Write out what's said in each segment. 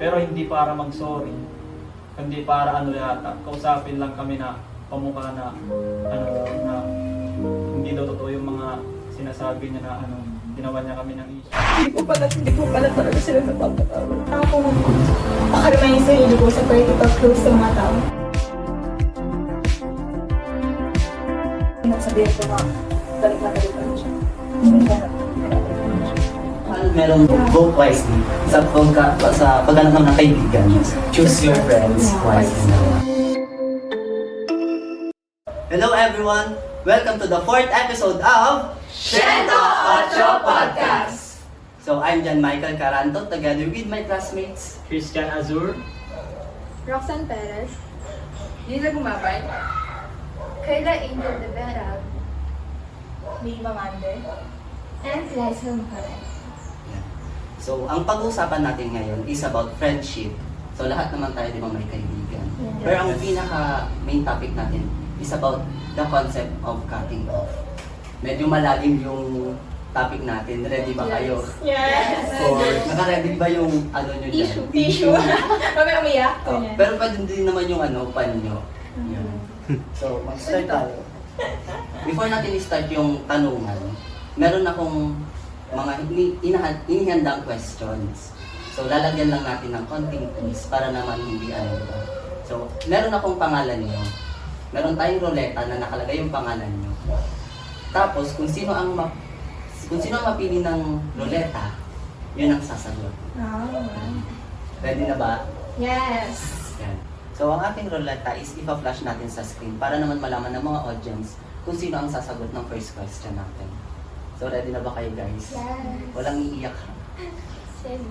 Pero hindi para mag-sorry, hindi para ano yata, kausapin lang kami na pamukha na na hindi daw totoo yung mga sinasabi niya na ginawa niya kami ng issue. Hindi ko pala talaga sila napapatawa. Ako, pakaramahin yung sarili ko sa pagkipag-close sa mga tao. Sabihin ko nga, balik na siya. Merong vote wisely sa paghanap ng kaibigan. Choose your friends wisely. Hello everyone! Welcome to the 4th episode of Shento Ocho Podcast! So I'm John Michael Caranto together with my classmates Christian Azur, Roxanne Perez. Lisa Gumabay. Kayla Angel de Vera. Mima Mande. And Liza Perez. So, ang pag-uusapan natin ngayon is about friendship. So, lahat naman tayo, di ba, may kaibigan. Yes. Pero ang pinaka-main topic natin is about the concept of cutting off. Medyo malalim yung topic natin. Ready ba kayo? Yes! Or, naka-ready ba yung ano nyo dyan? Tissue. Kami umiyak. Oh, pero pwede din naman yung pan nyo. Yun. So, mag-start tayo. Before natin i-start yung tanungan, meron akong mga inihandang questions. So, lalagyan lang natin ng konting twist para naman hindi diba? So, meron akong pangalan nyo. Meron tayong ruleta na nakalagay yung pangalan nyo. Tapos, kung sino ang mapili ng ruleta, yun ang sasagot. Ready na ba? Yes! Yan. So, ang ating ruleta is ipa-flash natin sa screen para naman malaman ng mga audience kung sino ang sasagot ng first question natin. So, ready na ba kayo guys? Yes! Walang iiyak ha? Same.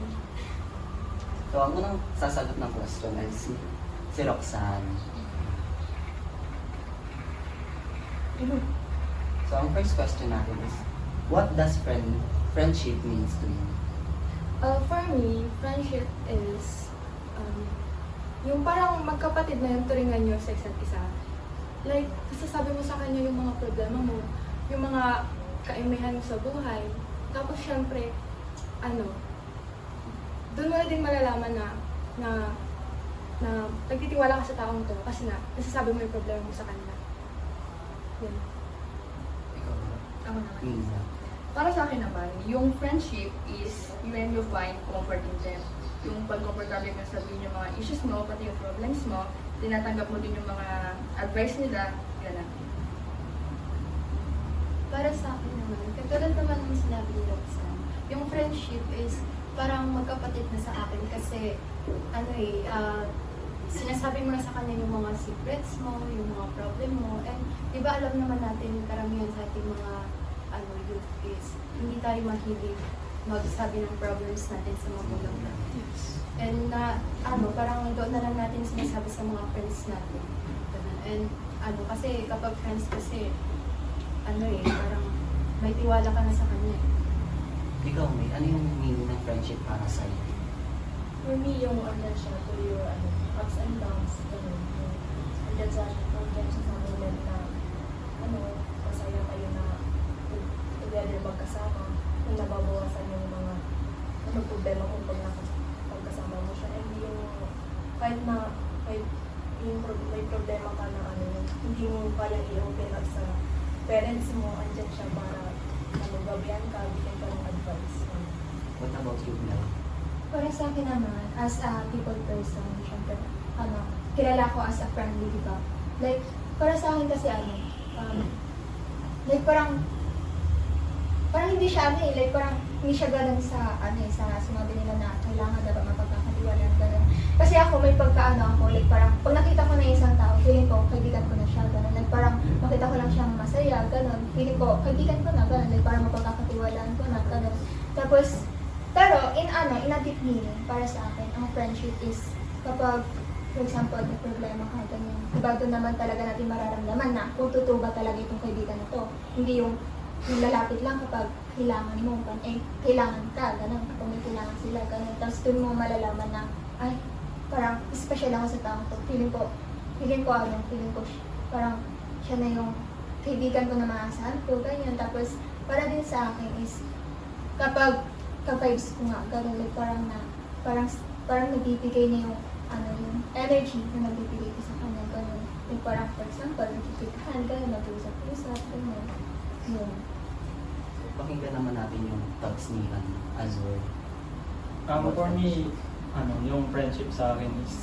So, ang unang sasagot ng question ay si Roxanne. So, ang first question natin is, what does friendship means to you? For me, friendship is yung parang magkapatid na yung turingan nyo sa isa't isa. Like, sasabi mo sa kanya yung mga problema mo, yung mga kaimihan mo sa buhay. Tapos syempre, doon mo na din malalaman na nagtitiwala ka sa taong to kasi nasasabi mo yung problema mo sa kanila. Yun. Ikaw ba? Ako naman. Minsan. Para sa akin naman, yung friendship is when you find comfort in them. Yung pag-comfortable ka sabihin yung mga issues mo, pati yung problems mo, tinatanggap mo din yung mga advice nila, gano'n. Para sa akin naman, katulad naman ng sinabi ni Roxanne, yung friendship is parang magkapatid na sa akin kasi sinasabi mo na sa kanya yung mga secrets mo, yung mga problem mo, and di ba alam naman natin karamihan sa ating mga youth is hindi tayo mahilig magsabi ng problems natin sa magulang natin. And parang doon na lang natin sinasabi sa mga friends natin. And kasi kapag friends kasi parang may tiwala ka na sa kanya. Ikaw, May, ano yung meaning ng friendship para sa'yo? For me, yung siya to your ups and downs, gano'n. Andyan siya sa moment na masaya kayo na together magkasama, kung nababawasan yung mga problema kung pagkasama mo siya. And yung kahit may problema ka na hindi mo kayang i-open up sa parents mo, andyan siya para gabihan ka, bigyan ka ng advice. What about you, Blay? Para sa akin naman, as a people person, syempre, kilala ko as a friendly, di ba? Like, para sa akin kasi like parang hindi siya like parang hindi siya ganun sa sinabi nila na kailangan dapat mapagkakatiwalaan, ganun. Kasi ako, may ako, like parang, pag nakita ko na isang tao, feeling ko, kaibigan ko na siya, ganun. Like parang, makita ko lang siyang masaya, ganun. Feeling ko, kaibigan ko na, ganun. Like parang mapagkakatiwalaan ko na, ganun. Tapos, pero, in a deep meaning, para sa akin, ang friendship is, kapag, for example, may problema ka, ganyan. Diba, doon naman talaga natin mararamdaman na kung totoo ba talaga itong kaibigan na to. Hindi yung lalapit lang kapag kailangan mo, kailangan ka, ganun. Kapag may kailangan sila, ganun. Tapos doon mo malalaman na, ay, parang special ako sa taong to. Feeling ko parang siya na yung kaibigan ko na maasahan ko, ganyan. Tapos, para din sa akin is, kapag ka-vibes ko nga, ganun, like parang na, parang nagbibigay niya yung yung energy na nagbibigay ko sa kanya, ganun. Yung parang, for example, nagkikitahan, ganun, nag-usap-usap, ganun. Yun. Pakinggan naman natin yung thoughts ni Azur. For me, yung friendship sa akin is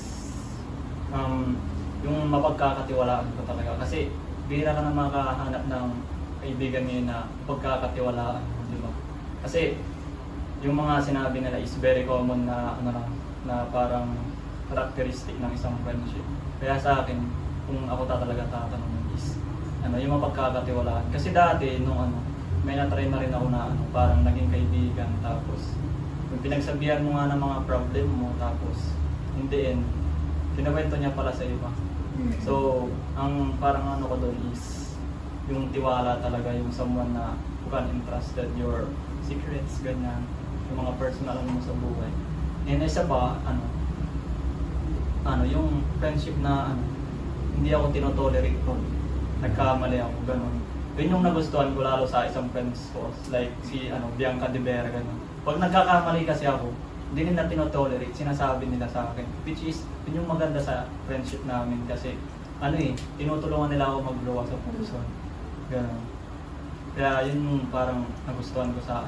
yung mapagkakatiwalaan ko talaga. Kasi bihira ka na makahanap ng kaibigan ngayon na pagkakatiwalaan, di ba? Kasi yung mga sinabi nila is very common na na parang characteristic ng isang friendship. Kaya sa akin, kung ako talaga tatanungin is yung mapagkakatiwalaan. Kasi dati nung may na-try na rin ako na parang naging kaibigan, tapos yung pinagsabihan mo nga ng mga problem mo, tapos in the end, kinawento niya pala sa iba. So, ang parang ko doon is yung tiwala talaga, yung someone na who can entrusted your secrets, ganyan, yung mga personal mo sa buhay. And isa pa, yung friendship na hindi ako tinotolerate ko, nagkamali ako, ganun. Yun yung nagustuhan ko lalo sa isang friends ko, like si Bianca de Vera, ganun. Pag nagkakamali kasi ako, hindi nila tinotolerate, sinasabi nila sa akin. Which is, yun yung maganda sa friendship namin kasi, tinutulungan nila ako mag-grow as a person. Ganun. Kaya yun yung parang nagustuhan ko sa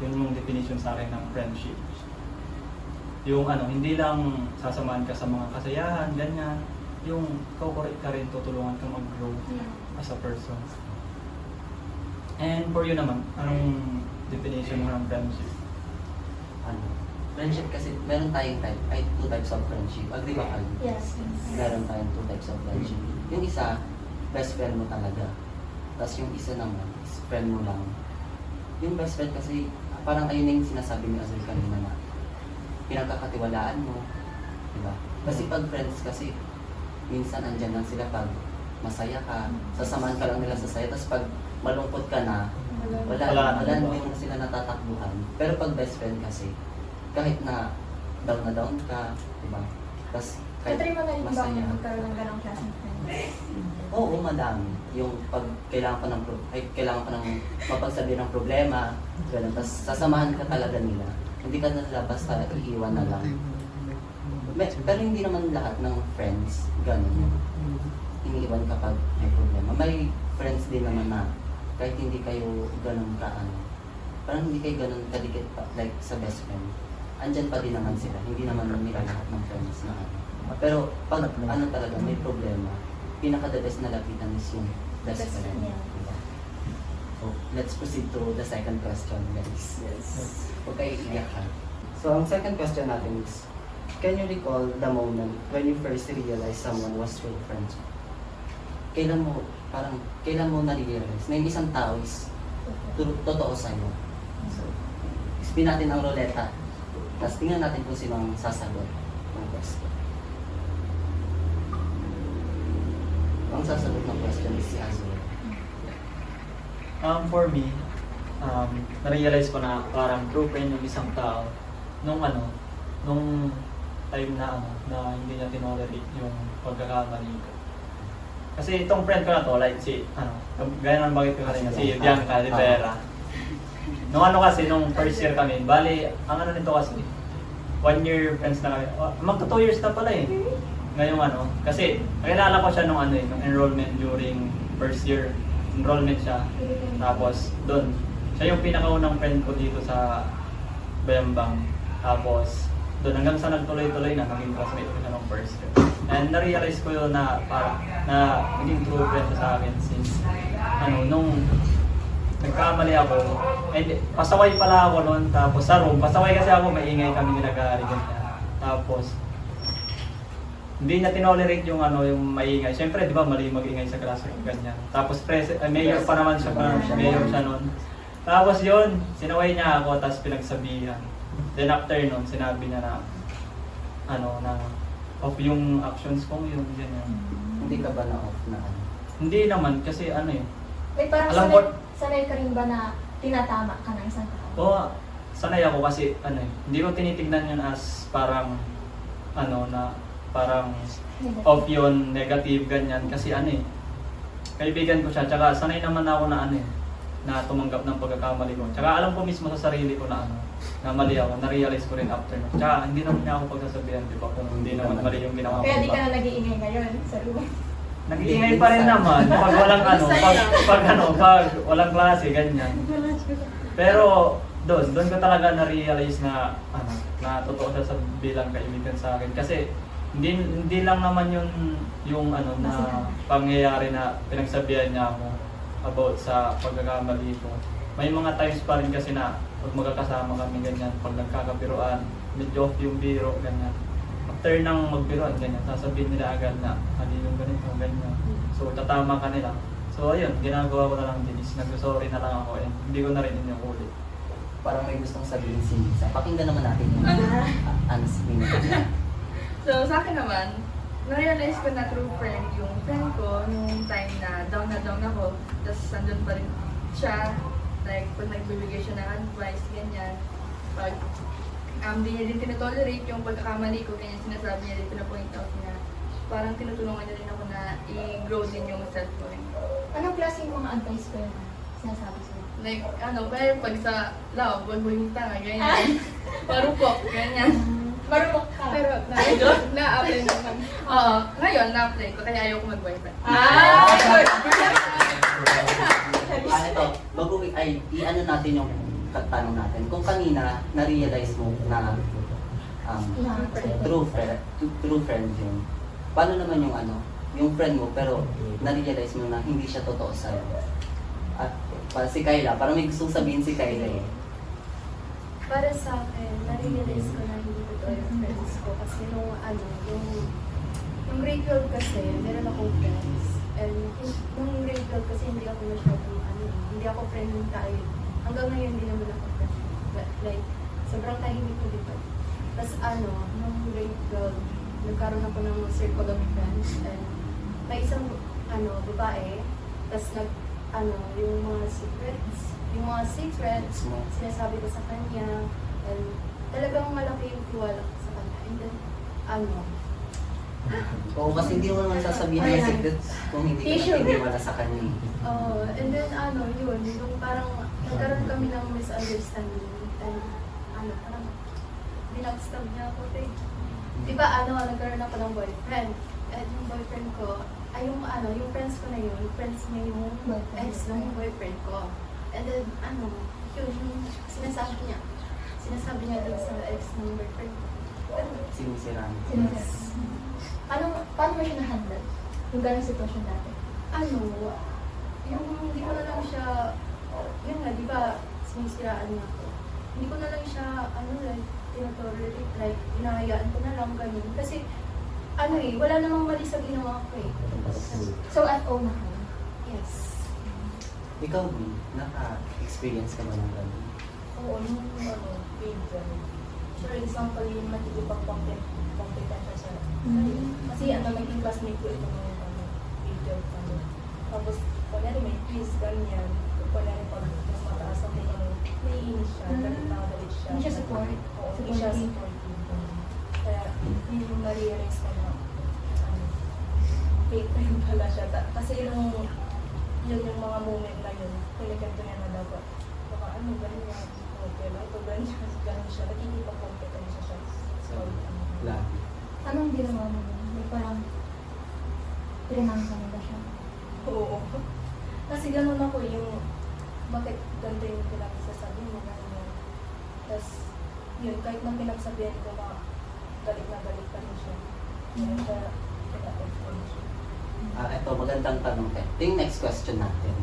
yun yung definition sa akin ng friendship. Yung hindi lang sasamahan ka sa mga kasayahan, ganyan. Yung correct ka rin, tutulungan ka mag-grow as a person. And for you naman, anong definition mo ng friendship? Friendship kasi, meron tayong two types of friendship. Agree ba kayo? Yes. Meron tayong two types of friendship. Yung isa, best friend mo talaga. Tapos yung isa naman, is friend mo lang. Yung best friend kasi, parang ayun yung sinasabi ni Azul kanina na pinagkakatiwalaan mo. Diba? Kasi pag friends kasi, minsan andyan lang sila pag masaya ka, sasamahan ka lang nila sa saya. Tapos pag malungkot ka na, wala hindi mo na sila natatakbuhan. Pero pag best friend kasi, kahit na down ka, diba? Tapos kahit Katry mo na rin ba masaya. magkaroon ng ganong klaseng friends? Oo, madami. Yung pag kailangan ko ng mapagsabi ng problema, ganun. Tapos sasamahan ka talaga nila. Hindi ka na basta iiwan na lang. Pero hindi naman lahat ng friends ganun. Iniiwan kapag may problema. May friends din naman na kahit hindi kayo ganun parang hindi kayo ganun kadikit pa, like sa best friend. Andyan pa din naman sila. Hindi naman nila lahat ng friends na Pero pag talaga may problema, pinaka-the best na lapitan is yung best Best friend. friend, yeah. Diba? So, let's proceed to the second question, guys. Yes. Huwag kayo iiyak ha. So, ang second question natin is, can you recall the moment when you first realized someone was true friends? Kailan mo na-realize na yung isang tao is totoo sa'yo? So, spin natin ang ruleta. Tapos tingnan natin kung sino ang sasagot ng question. Ang sasagot ng question is si Azul. For me, na-realize ko na parang true friend yung isang tao nung time na hindi niya tinolerate yung pagkakamali ko. Kasi itong friend ko na to, like gaya ng bagay ko kanina, si Bianca de Vera. Nung first year kami, bali, ang nito kasi, 1 year friends na kami. Magto 2 years na pala eh. Ngayong kasi nakilala ko siya nung enrollment during first year. Enrollment siya. Tapos doon, siya yung pinakaunang friend ko dito sa Bayambang. Tapos doon hanggang sa nagtuloy-tuloy na naging classmate ko siya nung first year. And na-realize ko yun na naging true friend siya sa akin since nung nagkamali ako, and pasaway pala ako noon, tapos sa room, pasaway kasi ako, maingay kami nilagari ganyan. Tapos hindi niya tinolerate yung yung maingay. Siyempre, di ba, mali mag-ingay sa classroom, ganyan. Tapos mayor pa naman siya, mayor siya noon. Tapos yun, sinaway niya ako, tapos pinagsabihan. Then after nun, sinabi niya na na off yung actions ko, yung ganyan. Hindi ka ba na-off na Hindi naman, kasi Like parang Alam ko- sanay ka rin ba na tinatama ka ng isang tao? Oo, sanay ako kasi hindi ko tinitignan yun as parang na parang off yun, negative, ganyan. Kasi kaibigan ko siya, tsaka sanay naman ako na na tumanggap ng pagkakamali ko. Tsaka alam ko mismo sa sarili ko na na mali ako, na-realize ko rin after nun. Tsaka hindi naman niya ako pagsasabihan, di ba, kung hindi naman mali yung ginawa ko. Kaya di Diba? ka na nag-iingay ngayon sa room. Nag-iingay pa rin naman pag walang pag walang klase, ganyan. Pero doon ko talaga na-realize na na totoo siya sa bilang kaibigan sa akin kasi hindi lang naman yung na pangyayari na pinagsabihan niya ako about sa pagkakamali ko. May mga times pa rin kasi na pag magkakasama kami ganyan, pag nagkakabiruan, medyo off yung biro, ganyan. After nang magbiruan, ganyan, sasabihin nila agad na mali yung ganito, ganyan. So tatama ka nila. So ayun, ginagawa ko na lang din is nag-sorry na lang ako and hindi ko na rin yung ulit. Parang may gustong sabihin si Lisa. Pakinggan naman natin yung honest niya. So, sa akin naman, na-realize ko na true friend yung friend ko nung time na down ako. Tapos, nandun pa rin siya. Like, pag nagbibigay siya ng advice, ganyan. Pag di niya din tinotolerate yung pagkakamali ko, ganyan sinasabi niya din, pinapoint out niya. Parang tinutulungan niya rin ako na i-grow din yung self ko. Anong klase yung mga advice ko yun? Sinasabi sa'yo? Like, pero pag sa love, wag mo yung tanga, ganyan. Marupok, ganyan. Marunong ka. Pero na-apply naman. Oo, ngayon, na-apply ko, kaya ayaw ko mag-boyfriend. Good. Ito, bago i-ano natin yung tanong natin. Kung kanina, na-realize mo na true friend yun. Paano naman yung friend mo, pero na-realize mo na hindi siya totoo sa'yo? At si Kyla, parang may gustong sabihin si Kyla eh. Para sa akin, na-realize ko na hindi totoo yung friends ko kasi yung grade 12 kasi, meron akong friends. And nung grade 12 kasi hindi ako masyadong hindi ako friendly tayo. Hanggang ngayon hindi naman ako friendly. Like, sobrang tahimik ko dito. Tapos nung grade 12, nagkaroon ako ng circle of friends and may isang babae, tapos yung mga secrets, sinasabi ko sa kanya, and talagang malaki yung tiwala ko sa kanya. And then, Oo, kasi hindi mo naman sasabihin ng secrets kung hindi ka nagtitiwala sa kanya. and then yun, yung parang nagkaroon kami ng misunderstanding, and parang binagstab niya ako, di ba nagkaroon ako ng boyfriend, and yung boyfriend ko, yung friends ko na yun, friends niya yung ex ng boyfriend ko. And then, yun, yung sinasabi niya dun sa ex ng boyfriend ko. Sinisiraan. Paano mo siya na-handle? Yung ganong sitwasyon dati? Yung hindi ko na lang siya, yun nga, di ba, sinisiraan niya ako. Hindi ko na lang siya, tinotolerate, like, inahayaan ko na lang, ganun. Kasi, wala namang mali sa ginawa ko eh. So, FO na kayo? Yes. Ikaw, B, naka-experience ka ba ng gano'n? Oo, nung grade 12. For example, yung nakikipag-competensya siya. Kasi naging classmate ko ito ng grade 12. Tapos, kunyari may quiz, ganyan. Kunyari pag mas mataas ang naiinis siya, galit na galit siya. Hindi siya support? Oo, hindi siya supportive. Kaya, yun yung na-realize ko na, fake friend pala siya. Kasi yun yung mga moment na yun, kinikanto niya na dapat, baka ganyan, okay lang, ito ganyan siya, nakikipag-competensya siya. So, Lagi. Anong ginawa mo nun? May parang pinanang ka nila siya? oo. Kasi ganun ako yung, bakit ganito yung pinagsasabi mo, ganyan. Tapos, yun, kahit nang pinagsabihan ko na galit na galit pa rin siya. Kaya, pinag-effort siya. Ito, magandang tanong. Ito yung next question natin.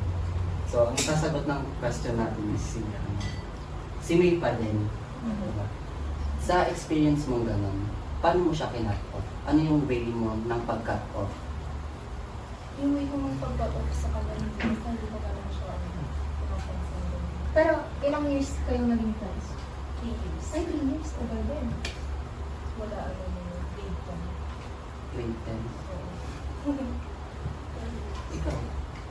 So, ang sasagot ng question natin is si May pa din. Diba? Sa experience mong ganun, paano mo siya kinat off? Ano yung way mo ng pag-cut off? Yung way ko mong pag-off sa kanya, hindi ko pa lang siya pinapansin. Pero, ilang years kayong naging friends? 3 years. Ay, 3 years. Tagal din. Wala grade 10. Grade 10. Oo. Ikaw,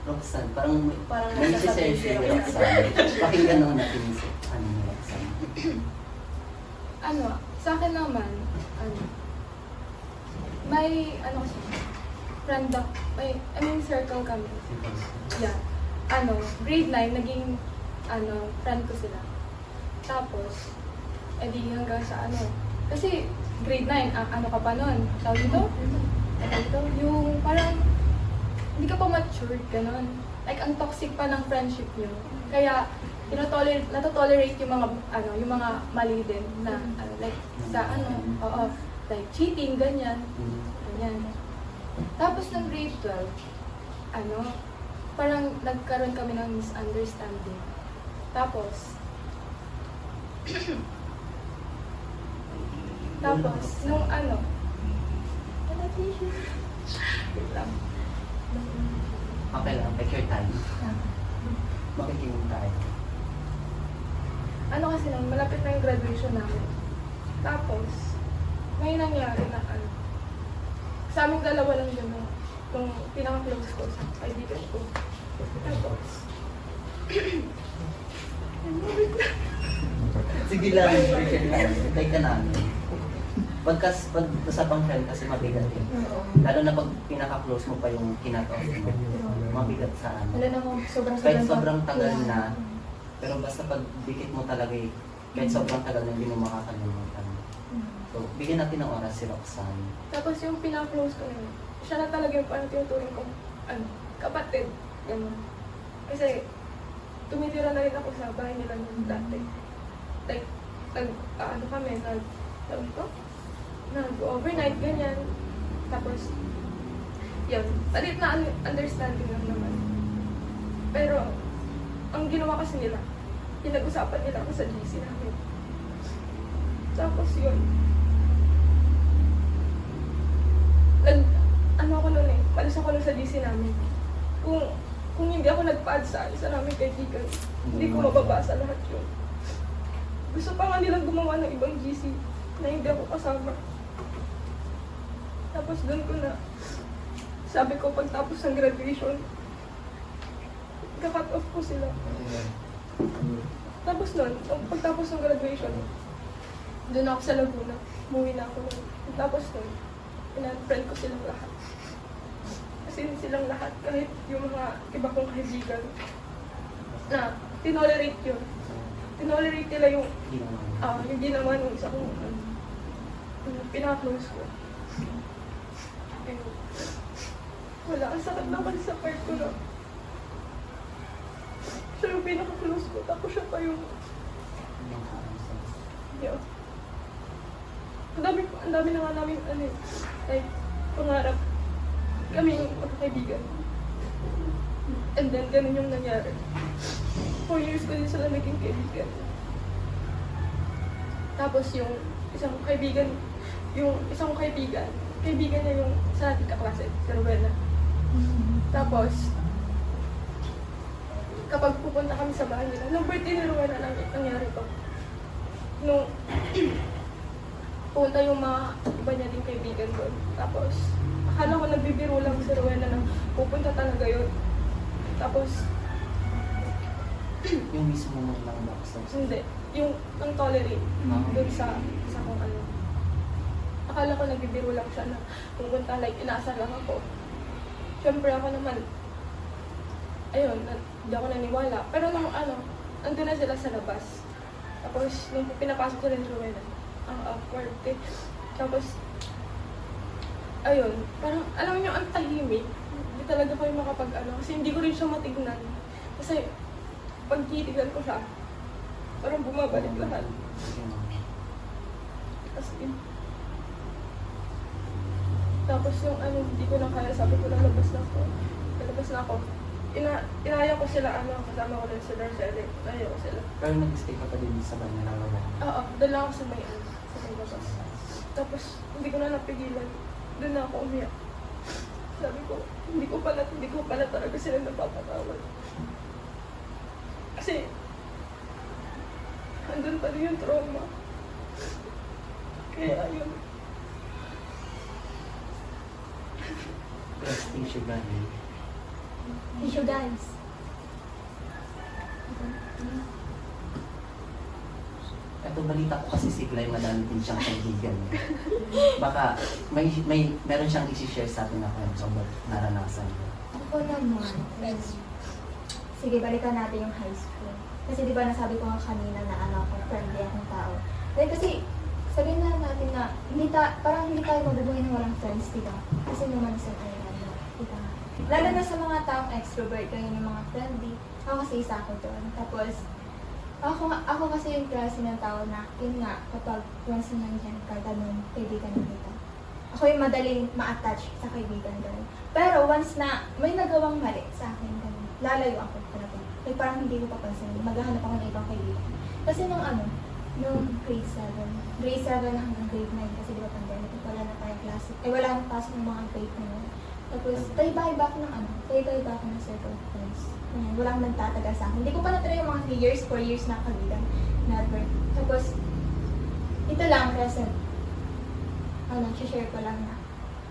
Roxanne, parang Parang may nasa share si Roxanne. Pakinggan naman natin yung ni Roxanne. Sa akin naman, may, kasi, friend, circle kami. Yeah. grade 9, naging, friend ko sila. Tapos, edi hanggang sa kasi grade 9, ano ka pa nun? Tawag dito? Yung parang, hindi ka pa matured, ganun. Like, ang toxic pa ng friendship nyo. Kaya, natotolerate yung mga, yung mga mali din na, like, sa like, cheating, ganyan. Ganyan. Tapos, ng grade 12, parang nagkaroon kami ng misunderstanding. Tapos, nung wait lang. Okay lang, take your time. Makikinig tayo. Kasi nung malapit na yung graduation namin. Tapos, may nangyari na sa aming dalawa lang yun yung pinaka-close ko sa kaibigan ko. Tapos, Sige lang, take ka namin. Pag usapang friend kasi mabigat eh. Lalo na pag pinaka-close mo pa yung kinat-off mo. Mabigat sa Wala namang Kahit sobrang tagal na, pero basta pag dikit mo talaga eh, kahit sobrang tagal na hindi mo makakalimutan. So, bigyan natin ng oras si Roxanne. tapos yung pinaka-close ko na yun, siya na talaga yung parang tinuturing kong kapatid. Ganun. Kasi, tumitira na rin ako sa bahay nila nung dati. Like, nag-overnight, ganyan. Tapos, yun, palit na understanding lang naman. Pero, ang ginawa kasi nila, pinag-usapan nila ako sa GC namin. Tapos yun, ako nun palis ako nun sa GC namin. Kung hindi ako nagpa-add sa isa namin kaibigan, hindi ko mababasa lahat yun. Gusto pa nga nilang gumawa ng ibang GC na hindi ako kasama. Tapos doon ko na, sabi ko pagtapos ng graduation, kakat off ko sila. Tapos nun, pagtapos ng graduation, doon ako sa Laguna, umuwi na ako nun. Tapos nun, in-unfriend ko silang lahat. Kasi silang lahat, kahit yung mga iba kong kaibigan, na tinolerate yun. Tinolerate nila yung ginawa ng isa kong pinaka-close ko. And, wala, ang sakit naman sa part ko na siya yung pinaka-close ko, tapos siya pa yung yeah. Ang dami na nga namin like, pangarap kami yung magkakaibigan. And then, ganun yung nangyari. 4 years ko din sila naging kaibigan. Tapos yung isang kaibigan niya yung sa natin kaklase, si Rowena. Tapos, kapag pupunta kami sa bahay nila, nung birthday ni Rowena nangyari to. Nung pupunta yung mga iba niya din kaibigan doon. Tapos, akala ko nagbibiro lang si Rowena na pupunta talaga yun. Tapos, yung mismo mo lang box. hindi. Yung ang tolerate doon sa kung ano. Akala ko nagbibiro lang siya na pupunta, like, inaasar lang ako. Siyempre ako naman, ayun, hindi ako naniwala. Pero nung andun na sila sa labas. Tapos, nung pinapasok ko rin si Rowena, ang awkward eh. Tapos, ayun, parang, alam niyo, ang tahimik. Hindi talaga kayo kasi hindi ko rin siya matignan. Kasi, pag titigan ko siya, parang bumabalik lahat. As in. Tapos yung hindi ko na kaya, sabi ko lalabas na ako. Inaya ko sila, kasama ko rin si Darcelle. Inaya ko sila. Pero nag-stay ka pa din sa bahay na lang. Oo, doon lang ako sa may labas. Tapos, hindi ko na napigilan. Doon na ako umiyak. Sabi ko, hindi ko pala talaga sila napapatawad. Kasi, andun pa rin yung trauma. Kaya, ayun. Plus, tissue gani. Tissue guys. Ito balita ko kasi si Clay, madami din siyang kaibigan. Baka meron siyang isi-share sa atin na kwento about naranasan. Ako naman, si sige, balikan natin yung high school. Kasi di ba nasabi ko nga kanina na ano ako, friendly akong tao. Dahil kasi, sabihin na natin na parang hindi tayo mabubuhay ng walang friends, di ba? Kasi naman sa tayo, di ba? Lalo na sa mga taong extrovert, kaya yung mga friendly. Ako kasi isa ako doon. Tapos, ako kasi yung klase ng tao na, yun nga, kapag once na nandiyan ka, ganun, kaibigan na kita. Ako yung madaling ma-attach sa kaibigan ganun. Pero once na may nagawang mali sa akin, ganun, lalayo ako talaga. Like parang hindi ko papansin, maghahanap ako ng ibang kaibigan. Kasi nung grade 7 hanggang grade 9, kasi di ba pandemic, wala na tayong klase, wala na pasok ng mga grade na yun. Tapos, tayo-bahay ba ako ng circle of friends. Ayan, walang nagtatagal sa akin. Hindi ko pa natry yung mga 3 years, 4 years na kaibigan. Never. Tapos, ito lang, present. Share ko lang na,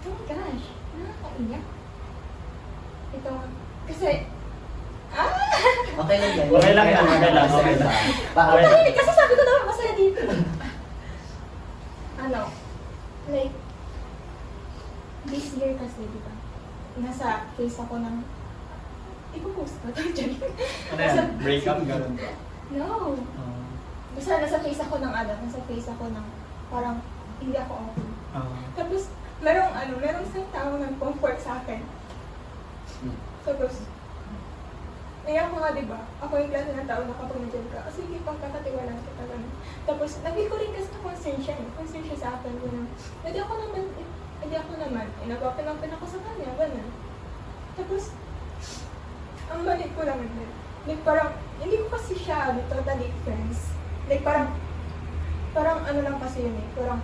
oh my gosh, nakakaiyak. Ito, kasi, Okay lang yan. Okay lang yan, okay lang, okay lang. Bakit? tahimik kasi sabi ko daw, masaya dito. Like, this year kasi, di ba? Nasa face ako ng, ipopost ko ito, Johnny. Ano yan? Breakup? Ganun ba? No. Basta nasa face ako ng, parang, hindi ako okay. Tapos, merong isang tao ng comfort sa akin. Tapos, ngayon ko nga, diba? Ako yung klase ng tao na kapag nandiyan ka, sige, pagkakatiwalaan kita, gano'n. Tapos, nag-feel ko rin kasi na konsensya sa akin, gano'n. Hindi ako naman, nagpapinapin ako sa kanya, gano'n. Tapos, ang mali ko lang din. Like, parang, hindi ko kasi siya, totally friends. Like, parang ano lang kasi yun eh, parang,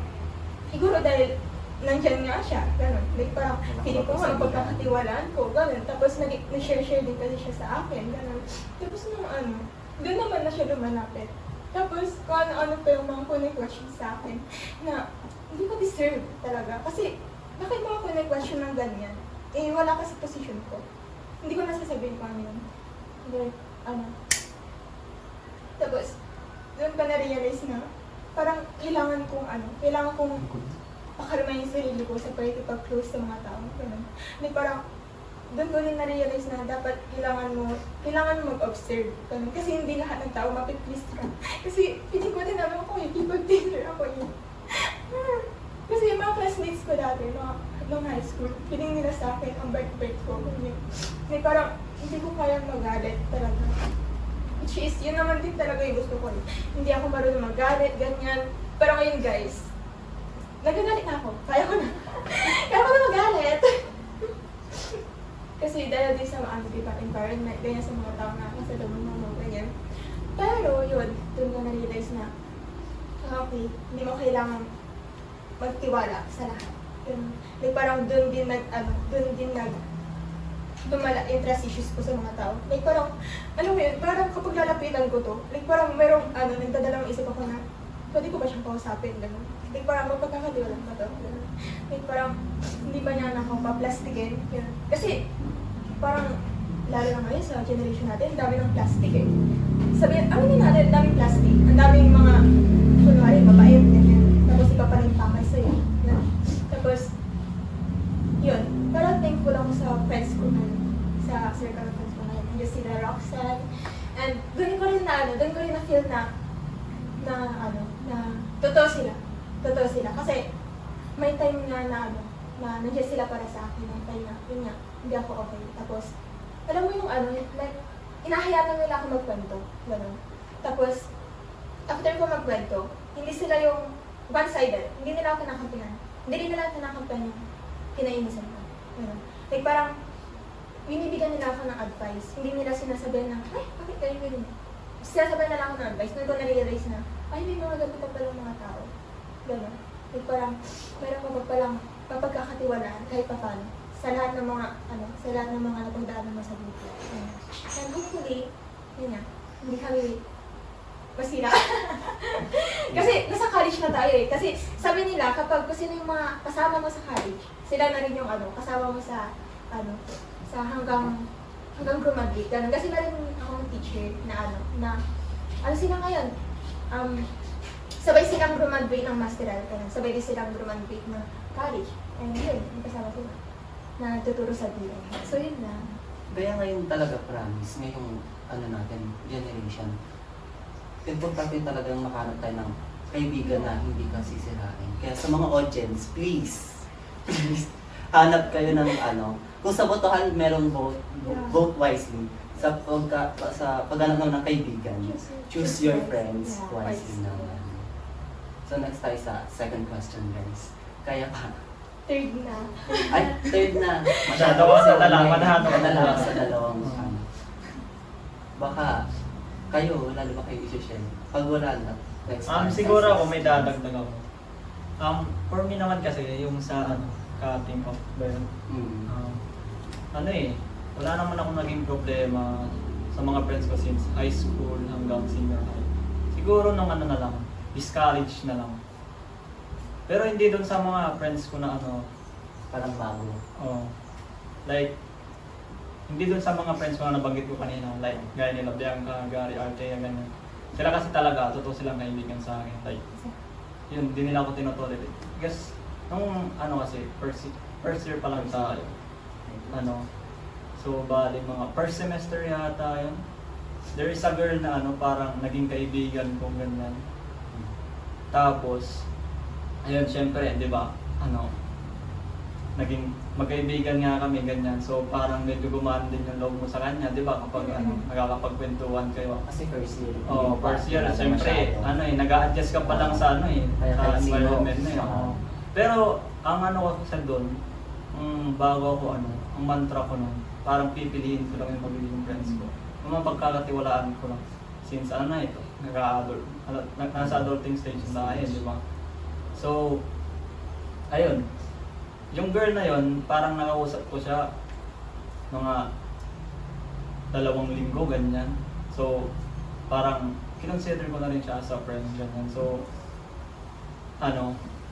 siguro dahil nandyan nga siya, gano'n. Like parang, feeling ko nga, pagkakatiwalaan ko, gano'n. Tapos nag-share din kasi siya sa akin, gano'n. Tapos doon naman na siya lumalapit. Tapos, kung ano-ano pa yung mga question sa akin, na hindi ko deserve talaga. Kasi, bakit mga question ng ganyan? Eh, wala kasi position ko. Hindi ko nasasabihin ko ano yun. Like, Tapos, doon pa na-realize na, parang kailangan kong pakalmahin yung sarili ko sa pag-close sa mga tao. Ganun. Like parang, doon ko rin na-realize na dapat kailangan mo mag-observe. Ganun. Kasi hindi lahat ng tao mapiplease ka. Kasi hindi ko din alam ako people pleaser ako yun. Kasi yung mga classmates ko dati, nung high school, feeling nila sa akin ang bait-bait ko. Like parang, hindi ko kayang magalit talaga. Which is, yun naman din talaga yung gusto ko. Hindi ako marunong magalit, ganyan. Pero ngayon guys, nagagalit na ako. Kaya ko na magalit. Kasi dahil din sa environment, ganyan sa mga tao na sa loob ng mga ganyan. Pero yun, doon ko na-realize na, okay, hindi mo kailangan magtiwala sa lahat. Like parang doon din lumala yung trust issues ko sa mga tao. Like parang, alam mo yun, parang kapag lalapitan ko to, like parang merong nagdadalang isip ako na, pwede ko ba siyang kausapin, gano'n. Like parang magpagkakatiwala ba to, gano'n. Like parang, hindi ba niya ako paplastikin, gano'n. Kasi, parang, lalo na ngayon sa generation natin, ang dami ng plastic eh. Sabihin, aminin natin, ang daming plastic, ang daming mga, kunwari, mabait, ganyan. Tapos iba pa rin pamay sa'yo, gano'n. Tapos, yun, pero thankful ako sa friends ko ngayon, sa circle of friends ko ngayon. Yung sila Roxanne, and doon ko rin na feel na totoo sila. Kasi may time na nandiyan sila para sa akin, may time na, yun nga, hindi ako okay. Tapos, alam mo yung like, inahayaan lang nila ako magkwento, gano'n. Tapos, after ko magkwento, hindi sila yung one-sided, hindi nila ako kinakampihan. Hindi rin nila kinakampihan yung kinainisan ko. Like parang, binibigyan nila ako ng advice. Hindi nila sinasabihan ng, ay, bakit kayo ganyan? Sinasabihan nila ako ng advice. Doon ko na-realize na, ay, may mga ganito pa palang mga tao. Gano'n. Like parang, meron ko pa palang papagkakatiwalaan kahit pa paano. Sa lahat ng mga napagdaanan mo sa buhay. And hopefully, yun nga, hindi kami masira. Kasi nasa college na tayo eh. Kasi sabi nila, kapag kung sino yung mga kasama mo sa college, sila na rin yung kasama mo sa sa hanggang graduate. Ganun. Kasi meron akong teacher na sila ngayon, sabay silang graduate ng masteral, sabay din silang graduate ng college. And yun, yung kasama sila na tuturo sa BM. So yun lang. Kaya ngayon talaga, promise, ngayong ano natin, generation, importante talagang makahanap tayo ng kaibigan na hindi ka sisirain. Kaya sa mga audience, please, hanap kayo ng ano, kung sa botohan merong vote wisely. Sa paghanap ng kaibigan, choose your friends wisely naman. So next tayo sa second question, guys. Kaya pa. Third na. Ay, third na. Masyado ka sa dalawa, Madala sa dalawang ano. Baka kayo, lalo ba kayo i-share? Pag wala na, next time. Siguro ako may dadagdag ako. For me naman kasi, yung sa cutting off ba yun? Mm. Wala naman ako naging problema sa mga friends ko since high school hanggang senior high. Siguro nung na lang, discourage na lang. Pero hindi dun sa mga friends ko na Parang bago. like, hindi dun sa mga friends ko na nabanggit ko kanina, like, gaya nila Bianca, Gary, Arte, ganyan. Sila kasi talaga, totoo silang kaibigan sa akin. Like, yun, hindi nila ako tinotolerate. Because, nung kasi, first year pa lang tayo. So, bali mga first semester yata yun. There is a girl na parang naging kaibigan ko, ganyan. Tapos, ayun, syempre, di ba, naging magkaibigan nga kami, ganyan. So, parang medyo gumaan din yung loob mo sa kanya, di ba, kapag nagkakapagkwentuhan kayo. Kasi first year. First year, syempre, nag-a-adjust ka pa lang sa sa environment na yun. Pero, ang ko sa doon, bago ako ang mantra ko nun, parang pipiliin ko lang yung magiging friends ko. Yung mga pagkakatiwalaan ko lang. Since ito, nasa adulting stage na tayo, di ba? So, ayun. Yung girl na yun, parang nakausap ko siya mga 2 linggo, ganyan. So, parang kinonsider ko na rin siya as a friend, ganyan. So,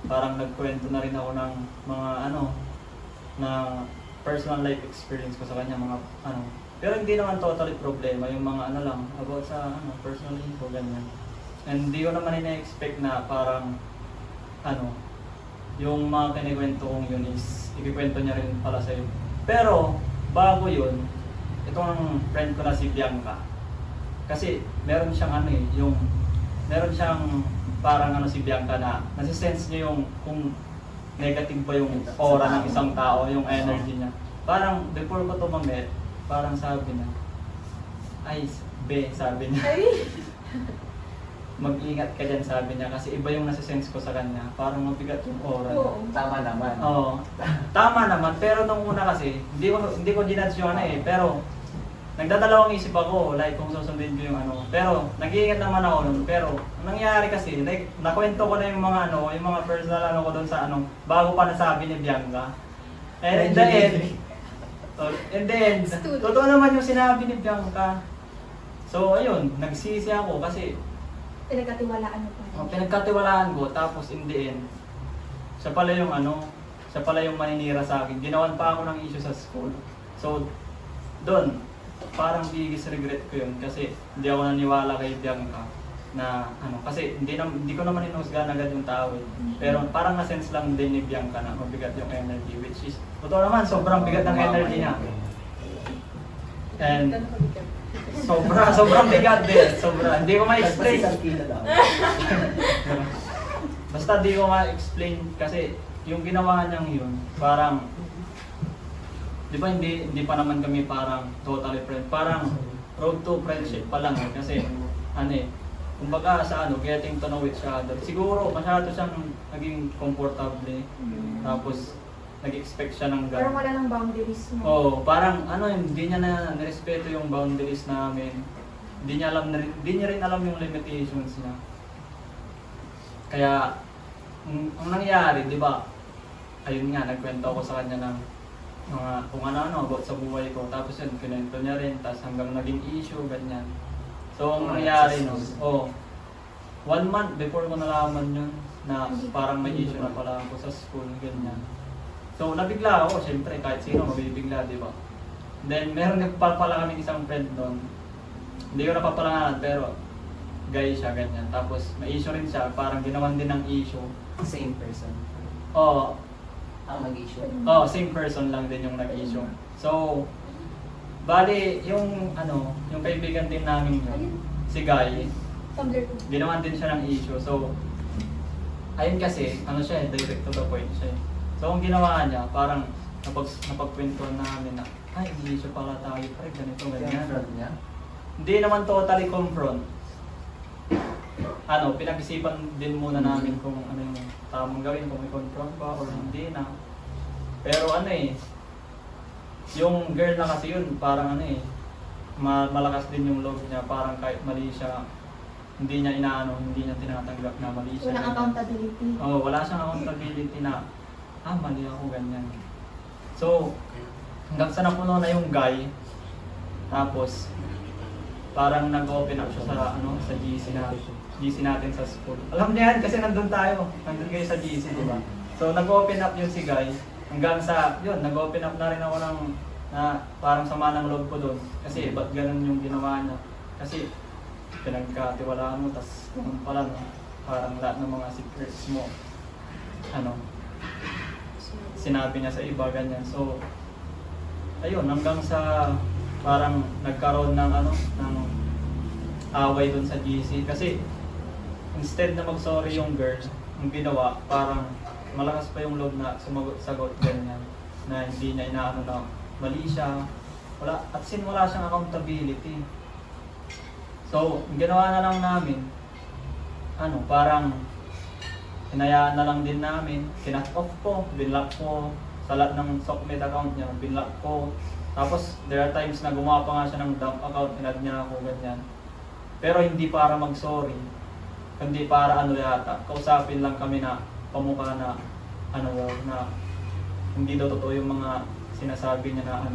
parang nagkwento na rin ako ng mga na personal life experience ko sa kanya, mga pero hindi naman totally problema, yung mga lang, about sa personal info, ganyan. And hindi ko naman ina-expect na parang yung mga kinikwento kong yun is ikikwento niya rin pala sa'yo. Pero, bago yun, itong friend ko na si Bianca, kasi meron siyang meron siyang parang si Bianca na nasisense niya yung kung negative ba yung aura ng isang tao, yung energy niya. Parang before ko to ma-met, parang sabi niya, ay, sabi niya, mag-ingat ka dyan, sabi niya, kasi iba yung nasisense ko sa kanya, parang mabigat yung aura niya. Tama naman. Oo, tama naman, pero nung una kasi, hindi ko ginadge yung pero nagdadalawang isip ako, like kung susundin ko yung pero nag-iingat naman ako nun, pero ang nangyari kasi, like, nakwento ko na yung mga yung mga personal ko doon sa bago pa nasabi ni Bianca. And in the end, totoo naman yung sinabi ni Bianca. So ayun, nagsisi ako kasi Pinagkatiwalaan mo pa. pinagkatiwalaan ko, tapos in the end, siya pala yung maninira sa akin. Ginawan pa ako ng issue sa school. So, doon, parang biggest regret ko yun kasi hindi ako naniwala kay Bianca na kasi hindi ko naman inusgahan agad yung tao pero parang na-sense lang din ni Bianca na mabigat yung energy, which is totoo naman, sobrang bigat ng energy niya. And sobrang bigat din, hindi ko ma-explain. Basta hindi ko ma-explain kasi yung ginawa niyang yun, parang di ba hindi pa naman kami parang totally friend, parang road to friendship pa lang kasi kumbaga sa getting to know each other. Siguro masyado siyang naging comfortable, tapos nag-expect siya ng Parang wala ng boundaries mo. Oo, parang hindi niya na nirespeto yung boundaries namin. Hindi niya rin alam yung limitations niya. Kaya ang nangyari, di ba? Ayun nga, nagkwento ako sa kanya ng mga kung ano about sa buhay ko. Tapos yun, kinento niya rin, tapos hanggang naging issue, ganyan. So, ang nangyari nun, 1 month before ko nalaman yun, na parang may issue na pala ako sa school, ganyan. So, nabigla ako, syempre, kahit sino mabibigla, di ba? Then, meron nagpapala kami isang friend doon. Hindi ko napapalanganan, pero guy siya, ganyan. Tapos, may issue rin siya, parang ginawan din ng issue. Same person. Oo, Ang nag-issue. same person lang din yung nag-issue. So, Bali, yung yung kaibigan din namin yun, si Guy, Tumblr ko. ginawan din siya ng issue. So, ayun kasi, siya direct to the point siya. So, ang ginawa niya, parang napagkwentuhan namin na, ay, issue pala tayo, pare, ganito, ganyan. niya? Hindi naman totally confront. Pinag-isipan din muna namin kung ano yung tamang gawin, kung may confront ba or hindi na. Pero yung girl na kasi yun, parang malakas din yung loob niya, parang kahit mali siya, hindi niya hindi niya tinatanggap na mali siya. Walang accountability. Wala siyang accountability na, mali ako, ganyan. So, hanggang sa napuno na yung guy, tapos, parang nag-open up siya sa GC natin sa school. Alam niya yan kasi nandun kayo sa GC, di ba? So, nag-open up yun si guy, hanggang sa, nag-open up na rin ako na parang sama ng loob ko doon. Kasi, ba't ganun yung ginawa niya? Kasi, pinagkatiwalaan mo, tas kung pala, parang lahat ng mga secrets mo, sinabi niya sa iba, ganyan. So, ayun, hanggang sa parang nagkaroon ng ng away doon sa GC. Kasi, instead na mag-sorry yung girl, yung ginawa, parang malakas pa yung loob na sumagot-sagot, ganyan. Na hindi niya na mali siya. Wala siyang accountability. So, ang ginawa na lang namin, parang hinayaan na lang din namin, kinat off ko, binlock ko, sa lahat ng SOCMED account niya, binlock ko. Tapos, there are times na gumawa pa nga siya ng dump account, inad niya ako, ganyan. Pero hindi para mag-sorry, hindi para yata, kausapin lang kami na pamukha na, na hindi daw totoo yung mga sinasabi niya na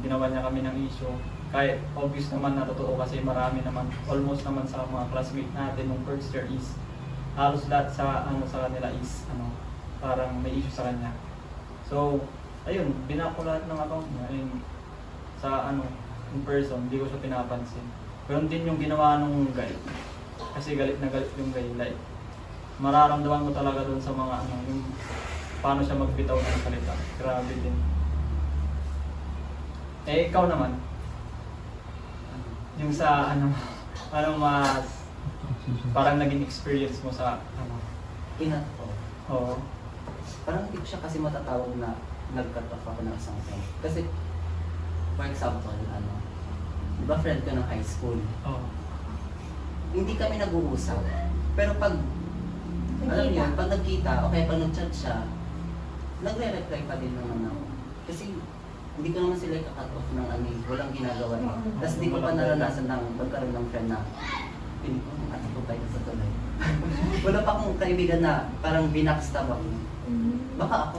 ginawa niya kami ng issue. Kahit obvious naman na totoo kasi marami naman, almost naman sa mga classmate natin nung first year is, halos lahat sa kanila is, parang may issue sa kanya. So, ayun, binlock ko lahat ng account niya, in person, hindi ko siya pinapansin. Pero din yung ginawa nung guy. Kasi galit na galit yung guy. Like, mararamdaman mo talaga dun sa mga yung paano siya magbitaw ng salita. Grabe din. Ikaw naman. Yung sa mas parang naging experience mo sa Kinat ko. Oo. Parang hindi ko siya kasi matatawag na nag-cut off ako ng isang friend. Kasi, for example, di ba friend ko ng high school? Oo. Hindi kami nag-uusap. Pero pag, alam niyo, pag nagkita, okay, pag nag-chat siya, nagre-reply pa din naman ako. Kasi, hindi ko naman sila i-cut off ng walang ginagawa. Tapos hindi ko pa naranasan ng magkaroon ng friend na, at ko tayo sa tuloy. Wala pa akong kaibigan na parang binackstab ako. Baka ako.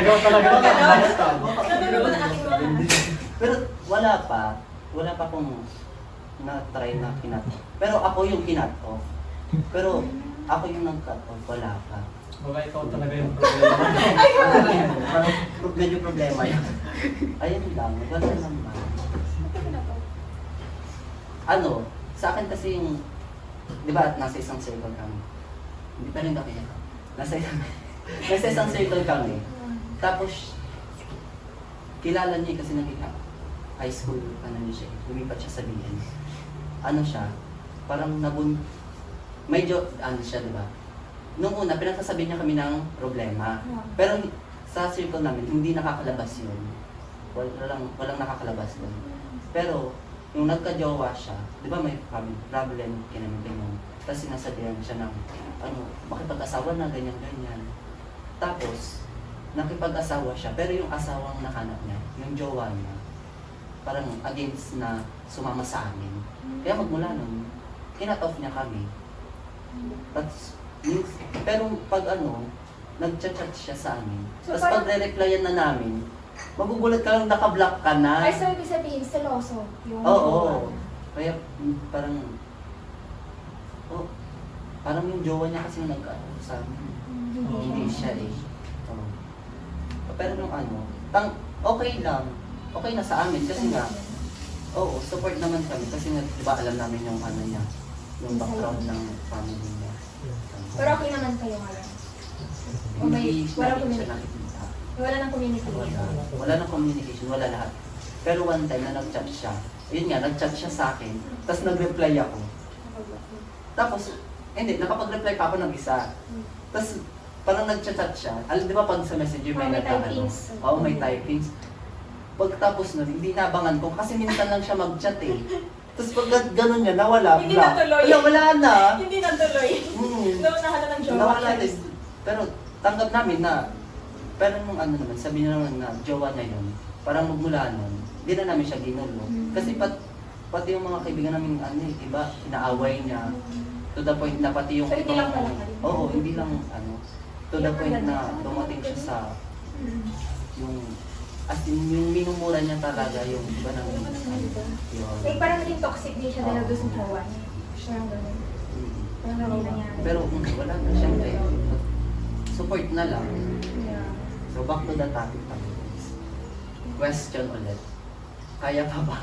Ikaw talaga backstab. Pero wala pa akong na-try na kinat off. Pero ako yung kinat off. Pero ako yung nag-cut off, wala pa. Baka ikaw talaga yung problema. Parang medyo problema yan. Ayun lang, wala naman. Sa akin kasi yung, di ba, nasa isang circle kami. Hindi pa rin kami yan. Nasa isang circle kami. Tapos, kilala niya kasi nakita. High school, niya siya. Lumipat siya sa BN. Siya, parang medyo, siya, di ba? Nung una, pinagsasabi niya kami ng problema. Pero sa circle namin, hindi nakakalabas yun. Walang nakakalabas doon. Pero, yung nagka-jowa siya, di ba may problem kinamit-ganyan. Tapos sinasabihan siya ng, makipag-asawa na, ganyan-ganyan. Tapos, nakipag-asawa siya, pero yung asawang nahanap niya, yung jowa niya, parang against na sumama sa amin. Kaya magmula nun, kinat-off niya kami. Tapos, pero pag nag-chat-chat siya sa amin, So, tapos parang- pag re-replyan na namin, magugulat ka lang naka-block ka na. Ay, so ibig sabihin, seloso. Yung Oo. Kaya parang, parang yung jowa niya kasi yung nagka-ano sa amin. Hindi siya eh. Oo. Pero nung okay lang. Okay na sa amin kasi nga, support naman kami kasi nga, di ba alam namin yung niya, yung background ng family niya. Pero okay naman kayo ngayon. Hindi Wala namin siya communication. nakikita. Wala nang communication. Wala nang communication, wala lahat. Pero one time na nag-chat siya, yun nga, nag-chat siya sa akin, tapos nag-reply ako. Tapos, hindi, nakapag-reply pa ako ng isa. Tapos, parang nag-chat siya. Alam, di ba pag sa messenger may Oh, may nagkakano? typings. Oo, may typings. Pagtapos nun, hindi nabangan ko kasi minsan lang siya mag-chat eh. Tapos pag ganun niya, nawala. Hindi blank. natuloy. Wala na. Hindi natuloy. Hmm. Naunahan na ng jowa. Nawala din. Pero tanggap namin na, pero nung ano naman, sabi niya naman na jowa niya yun, parang magmula nun, hindi na namin siya ginulo. Kasi pati yung mga kaibigan namin, ano eh, iba, inaaway niya. To the point na pati yung So, hindi lang pala kayo? Oo, hindi lang ano. To the point na dumating siya sa yung as in, yung minumura niya talaga yung iba ng yun. Like, parang naging toxic din siya dahil doon sa jowa niya. Parang gano'n. Parang gano'n nangyari. Pero wala na, syempre. Support na lang. Yeah. So back to the topic tayo. Question ulit. Kaya pa ba?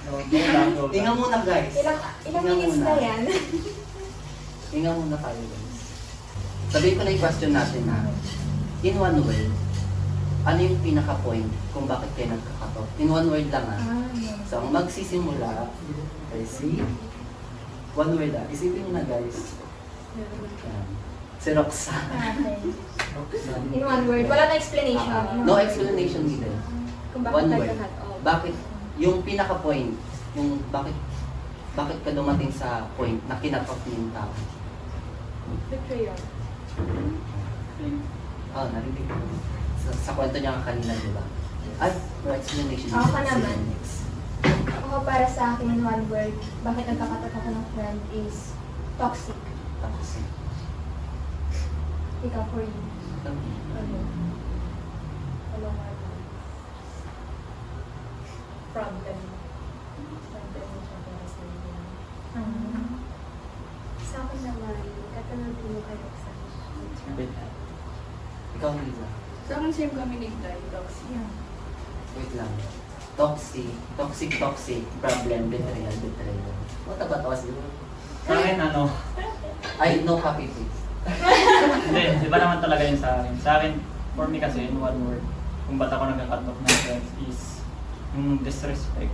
No, go lang, go lang. Tingnan muna guys. Ilang Tingnan minutes muna. na yan? Tingnan muna tayo guys. Sabihin ko na yung question natin na in one word, ano yung pinaka-point kung bakit kayo nagkakato? In one word lang ah. So ang magsisimula, I see. One word ah. Isipin mo na guys. Yan. Si Roxanne. In one word. Wala na explanation. No explanation needed. Kung bakit One word. nagkakat-off. Bakit yung pinaka-point, yung bakit ka dumating sa point na kinat-off mo yung tao? Betrayal. Oh, narinig ko. Sa kwento niya kanina, di ba? Ay, no explanation. Ako ka naman. Ako para sa akin in one word, bakit nagkakatat ako ng friend is toxic. Tapos, Ikaw for you. Ano? Ano nga? Problem. Problem siya para sa inyo. Sa akin naman, katanong din mo kay Roxanne. ikaw, Liza. Sa akin, same kami ni Guy, toxic. Yeah. Wait lang. Toxic, problem, betrayal. What about us? Sa akin, ano, Ay, no copy please. hindi, iba naman talaga yun sa akin. Sa akin, for me kasi, in one word, kung ba't ako nagka-cut off ng friends is yung disrespect.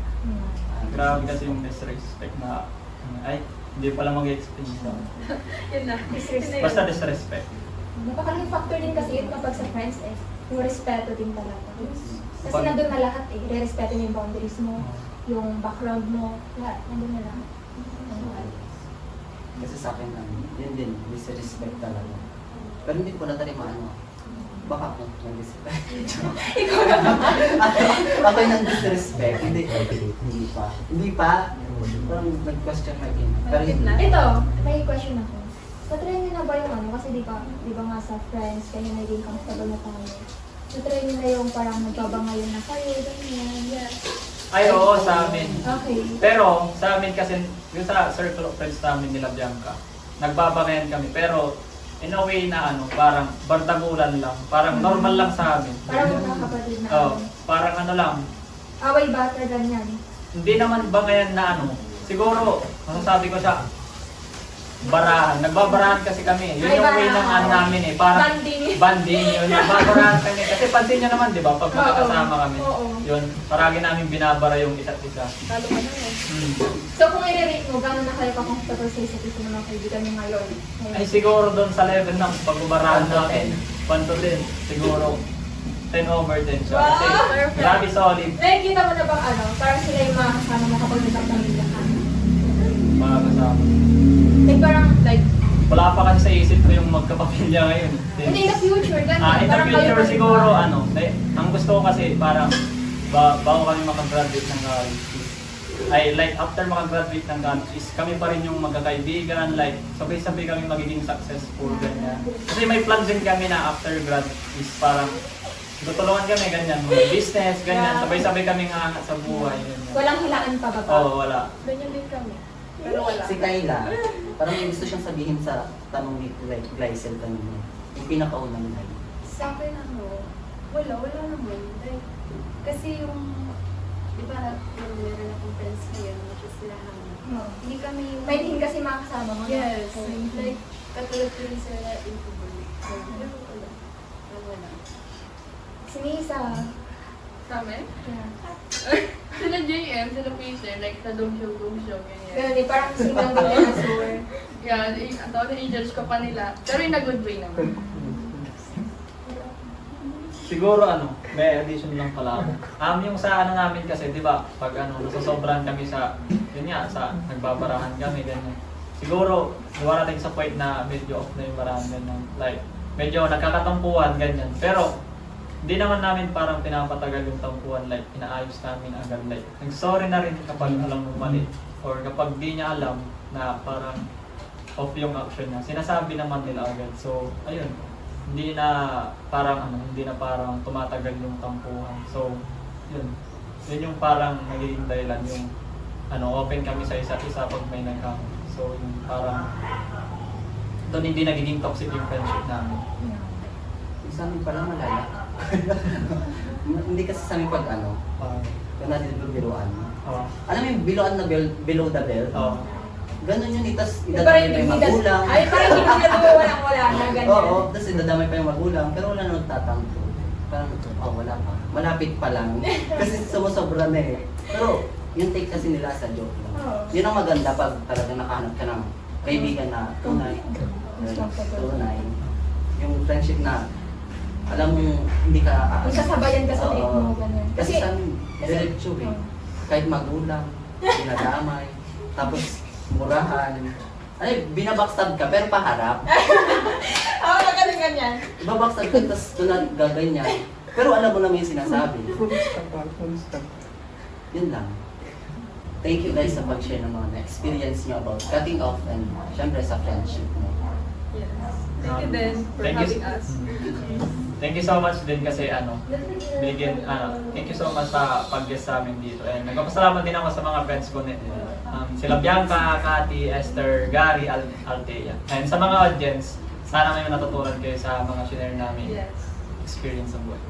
Grabe kasi yung disrespect na, ay, hindi pala mag-explain sa Yun na. Disrespect. Basta disrespect. Napakalaking factor din kasi yun kapag sa friends eh. Yung respeto din talaga. Kasi Pag- nandun na lahat eh. Re-respeto mo yung boundaries mo, yung background mo, lahat. Nandun na lahat. Kasi sa akin, yun din, disrespect talaga. Pero hindi ko na tayo maano. Baka ako nag-disrespect. Ikaw naman. Ako yung nag-disrespect. Hindi pa. Parang nag-question mark yun. Pero yun na. Ito, may question ako. Natry niyo na ba yung ano? Kasi di ba nga sa friends, kaya naging comfortable na tayo. Natry niyo na yung parang nagbabangayon na kayo, ganyan. Yes. Ay, oo, sa amin. Okay. Pero, sa amin kasi, yung sa circle of friends namin nila Bianca, nagbabagayan kami. Pero, in a way na ano, parang bardagulan lang. Parang normal lang sa amin. Parang mga kapatid na Oo, ano. parang ano lang. Away bata, ganyan. Hindi naman bangayan na ano. Siguro, masasabi ko siya, barahan. Nagbabarahan kasi kami. Yun Ay, yung way ng barahan. ano namin eh. Parang Banding. banding. Yun, nagbabarahan kami. Kasi pansin nyo naman, di ba? Pag Oo. magkakasama kami. Oo. Yun, paragi namin binabara yung isa't isa. Talo ka na eh. Hmm. So kung i-rate mo, gano'n na kayo ka-comfortable sa isa't isa ng mga kaibigan niyo ngayon? Ay siguro doon sa level ng pagbabarahan natin, 1 to 10, siguro 10 over 10 siya. Kasi Wow! grabe solid. Nakikita mo na bang ano, parang sila yung mga kasama mo kapag nagpapamilya ka? Mga kasama. Like parang, like, Wala pa kasi sa isip ko yung magkapamilya ngayon. in the future, gano'n. In the Parang kayo future pa- siguro, ano, ang gusto ko kasi parang bago kami makagraduate ng college is, ay like after makagraduate ng college is kami pa rin yung magkakaibigan, like sabay-sabay kami magiging successful, ganyan. Kasi may plans din kami na after grad is parang tutulungan kami, ganyan, mga business, ganyan, Yeah. sabay-sabay kami nga sa buhay, ganyan. Walang hilaan pa ba? Oo, wala. Ganyan din kami. Pero wala. Si Kayla, parang may gusto siyang sabihin sa tanong ni Glycel kanina. Yung pinakaunang line. Sa akin ano, wala naman. Like, kasi yung, di ba, yung meron akong friends ngayon, which is sila Hannah. No. Hindi kami yung... May din kasi mga kasama mo. no? Yes. Okay. Like, katulad ko rin sila introvert. So, wala. Wala. Si Misa. Sa amin? Yeah. Sila JM, sila Peter, like sa dog show, ganyan. Ganun eh, parang singlang dinosaur. Yeah, ang tawag i-judge ko pa nila. Pero in a good way naman. Siguro may addition lang pala ako. Yung sa namin kasi, di ba, pag nasosobran kami sa, yun nga, sa nagbabarahan kami, ganyan. Siguro, gawa natin sa point na medyo off na yung barahan, ganyan. Like, medyo nagkakatampuhan, ganyan. Pero, hindi naman namin parang pinapatagal yung tampuhan, like, inaayos namin agad, like, nag-sorry na rin kapag alam mo mali. Or kapag di niya alam na parang off yung action niya, sinasabi naman nila agad. So, ayun. Hindi na parang tumatagal yung tampuhan. So, yun. Yun yung parang nagiging dahilan yung open kami sa isa't isa pag may nagkakaroon. So, yung parang doon hindi nagiging toxic yung friendship namin. Yung sa amin pala malala. Hindi kasi sa amin pag kung natin biruan. Alam mo yung biluan na below the belt? Ganun yun, tapos idadamay pa yung magulang. Ay, parang hindi sila walang-wala na ganyan. Oo, tapos idadamay pa yung magulang, pero wala nang tatampo. Parang, wala pa. Malapit pa lang. Kasi sumusobra na eh. Pero, yung take kasi nila sa joke lang. Yun ang maganda pag talaga nakahanap ka ng kaibigan na tunay. Tunay. Yung friendship na, alam mo, hindi ka Yung sasabayan ka sa trip mo, Oo. ganyan. Kasi sa amin, diretso eh. Kahit magulang, dinadamay, tapos murahan. Ay, binabackstab ka, pero paharap. Oo, ganyan. Ibabackstab ka, tapos tunad gaganyan. Pero alam mo naman yung sinasabi. Yun lang. Thank you guys sa pag-share ng mga na-experience nyo about cutting off and syempre sa friendship mo. Yes. Thank you din for having us. Thank you so much din kasi thank you so much sa pag-guest sa amin dito. And nagpapasalamat din ako sa mga friends ko sila Bianca, Cathy, Esther, Gary, Althea. And sa mga audience, sana may natutunan kayo sa mga share namin Yes. experience ng buhay.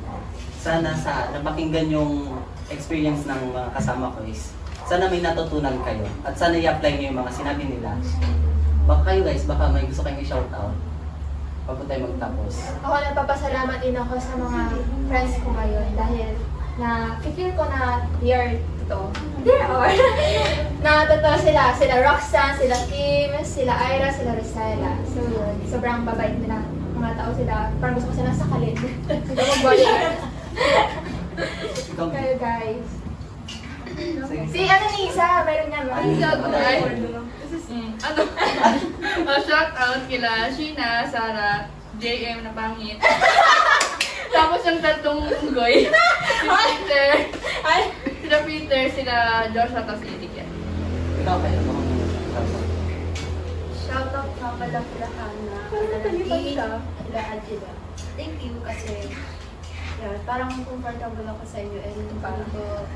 Sana sa napakinggan yung experience ng mga kasama ko is sana may natutunan kayo at sana i-apply nyo yung mga sinabi nila. Baka kayo guys, baka may gusto kayong i-shoutout bago tayo magtapos. Ako nagpapasalamat din ako sa mga friends ko ngayon dahil na-feel ko na they are na totoo sila. Sila Roxanne, sila Kim, sila Ira, sila Rosella. So yun, sobrang babait nila. Mga tao sila, parang gusto ko silang sakalin. Hindi ko mag-bodyguard. Ikaw, Kayo guys. sige. Si ni Isa, meron niya. Shout out kila Sheena, Sarah, JM na pangit. Tapos yung tatlong goy. Sila Peter, sila Joshua, tapos Itik yan. Ikaw kayo, mga Shoutout nga pala kila Hana, kila Angela. Thank you kasi parang comfortable ako sa inyo and parang ko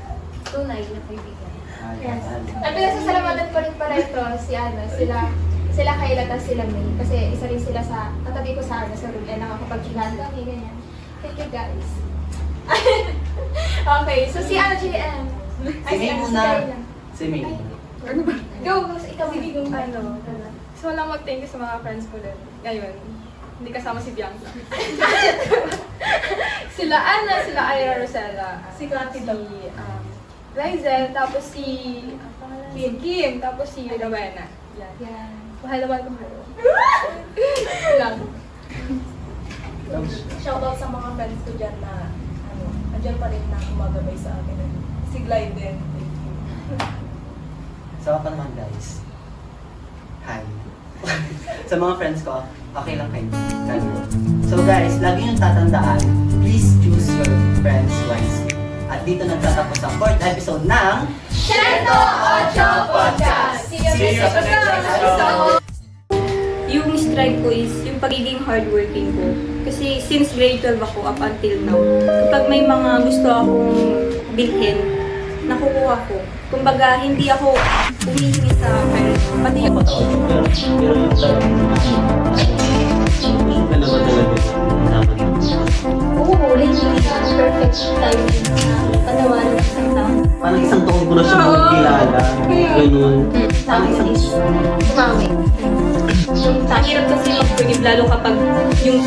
tunay na kaibigan. Yes. At pinasasalamatan ko rin pala ito, sila Kayla at sila May. Kasi isa rin sila sa, katabi ko sa room, eh nakakapag-chilan kami, ganyan. Thank you guys. Okay, so si JM. Si May muna. Kayla. Si May. Go, ikaw May. So lang mag-thank you sa mga friends ko din. Ngayon, hindi kasama si Bianca. Sila Ana, sila Ira, Rosella, si Cathy, Rizel, tapos si Kim, tapos si Rowena. Yan. Yan. Mahalaman ko kayo. Lang. Shoutout sa mga friends ko dyan na andyan pa rin na kumagabay sa akin. Si Glide din. Thank you. So ako naman guys. Hi. Sa mga friends ko, okay lang kayo. So guys, lagi niyong tatandaan, please choose your friends wisely. At dito nagtatapos ang 4th episode ng Shento Ocho Podcast! See you sa next episode! Yung strive ko is yung pagiging hardworking ko. Kasi since grade 12 ako up until now, kapag may mga gusto akong bilhin, nakukuha ko. Kumbaga, hindi ako humihingi sa parents. Pati yung oo, lately, perfect timing na panawalan ng isang tao. parang isang taon ko na siya magkilala. Ganun. Parang isang Umami. Ang hirap kasi mag-forgive lalo kapag yung